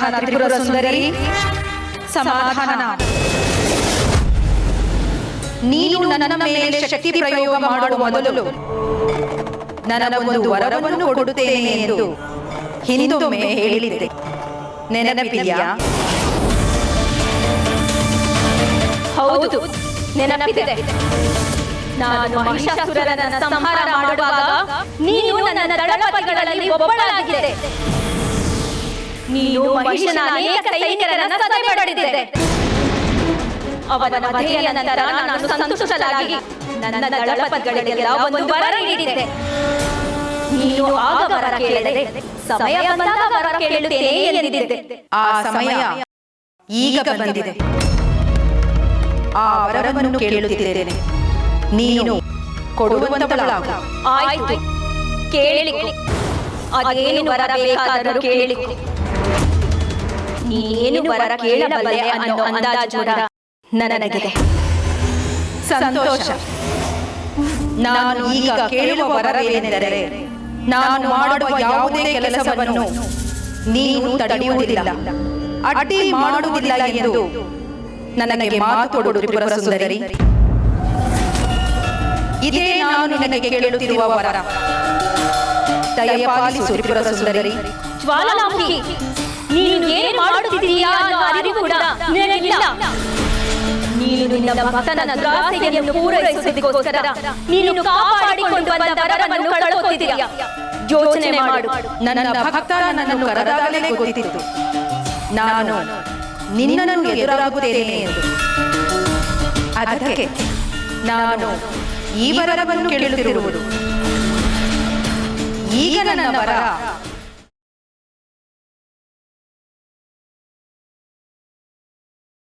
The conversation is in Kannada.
ಸಮಾಧಾನ ತ್ರಿಪುರ ಸುಂದರಿ, ಸಮಾಧಾನ. ನೀನು ನನ್ನ ಮೇಲೆ ಶಕ್ತಿ ಪ್ರಯೋಗ ಮಾಡುವ ಮೊದಲು ನನಗೊಂದು ವರವನ್ನು ಕೊಡುತ್ತೇನೆ ಎಂದು ಹಿಂದೊಮ್ಮೆ ಹೇಳಿದ್ದೆ, ನೆನಪಿದೆಯಾ? ಹೌದು, ನೆನಪಿದೆ. ನಾನು ಮಹಿಷಾಸುರನ ಸಂಹಾರ ಮಾಡುವಾಗ ನೀನು ನನ್ನ ದಳಪತಿಗಳಲ್ಲಿ ಒಬ್ಬಳಾಗಿದ್ದೆ. ನೀನು ಮಹಿಷನ ಅನೇಕ ಸೈನಿಕರನ್ನು ಸದೆ ಬಡಿದಿದ್ದೆ. ಅವನ ವಧೆಯ ನಂತರ ನಾನು ಸಂತುಷ್ಟಳಾಗಿ ನನ್ನ ದಳಪತಿಗಳಿಗೆಲ್ಲ ಒಂದು ವರ ನೀಡಿದ್ದೆ. ನೀನು ಆಗ ವರ ಕೇಳದೆ ಸಮಯ ಬಂದಾಗ ವರ ಕೇಳುತ್ತೇನೆ ಎಂದಿದ್ದೆ. ಆ ಸಮಯ ಈಗ ಬಂದಿದೆ. ಆ ವರವನ್ನು ಕೇಳುತ್ತಿದ್ದೇನೆ, ನೀನು ಕೊಡುವಂತಳಾಗು. ಆಯ್ತು, ಕೇಳಿಕೊ. ಅದೇನು ವರ ಬೇಕಾದರೂ ಕೇಳಿಕೊ. ನೀನೇನು ವರ ಕೇಳಬಲ್ಲೆ ಅನ್ನೋ ಅಂದಾಜು ಕೂಡ ನನಗಿದೆ. ಸಂತೋಷ. ನಾನು ಈಗ ಕೇಳುವ ವರವೇನೆಂದರೆ, ನಾನು ಮಾಡುವ ಯಾವುದೇ ಕೆಲಸವನ್ನು ನೀನು ತಡೆಯುವುದಿಲ್ಲ, ಅಡ್ಡಿ ಮಾಡುವುದಿಲ್ಲ ಎಂದು ನನಗೆ ಮಾತು ಕೊಡು ತ್ರಿಪುರ ಸುಂದರಿ. ಇದೇ ನಾನು ನಿನಗೆ ಕೇಳುತ್ತಿರುವ ವರ. ದಯಪಾಲಿಸು ತ್ರಿಪುರ ಸುಂದರಿ. ಜ್ವಾಲಾಮುಖಿ, ನೀನು ಏನು ಮಾಡುತ್ತಿದ್ದೀಯಾ ಅನ್ನೋ ಅರಿವು ಕೂಡ ನಿನಗಿಲ್ಲ. ನೀನು ನಿನ್ನ ಭಕ್ತನ ದುರಾಸೆಯನ್ನು ಪೂರೈಸುವುದಕ್ಕೋಸ್ಕರ ನೀನು ಕಾಪಾಡಿಕೊಂಡು ಬಂದ ವರವನ್ನು ಕಳೆದುಕೊಳ್ಳುತ್ತಿದ್ದೀಯಾ. ಯೋಚನೆ ಮಾಡು. ನನ್ನ ಭಕ್ತ ನನ್ನನ್ನು ಕರೆದಾಗಲೇ ಗೊತ್ತಿತ್ತು ನಾನು ನಿನ್ನನ್ನು ಎದುರಾಗುತ್ತೇನೆ ಎಂದು. ಅದಕ್ಕೆ ನಾನು ಈ ವರವನ್ನು ಕೇಳುತ್ತಿರುವುದು. ಈಗ ನನ್ನ ವರ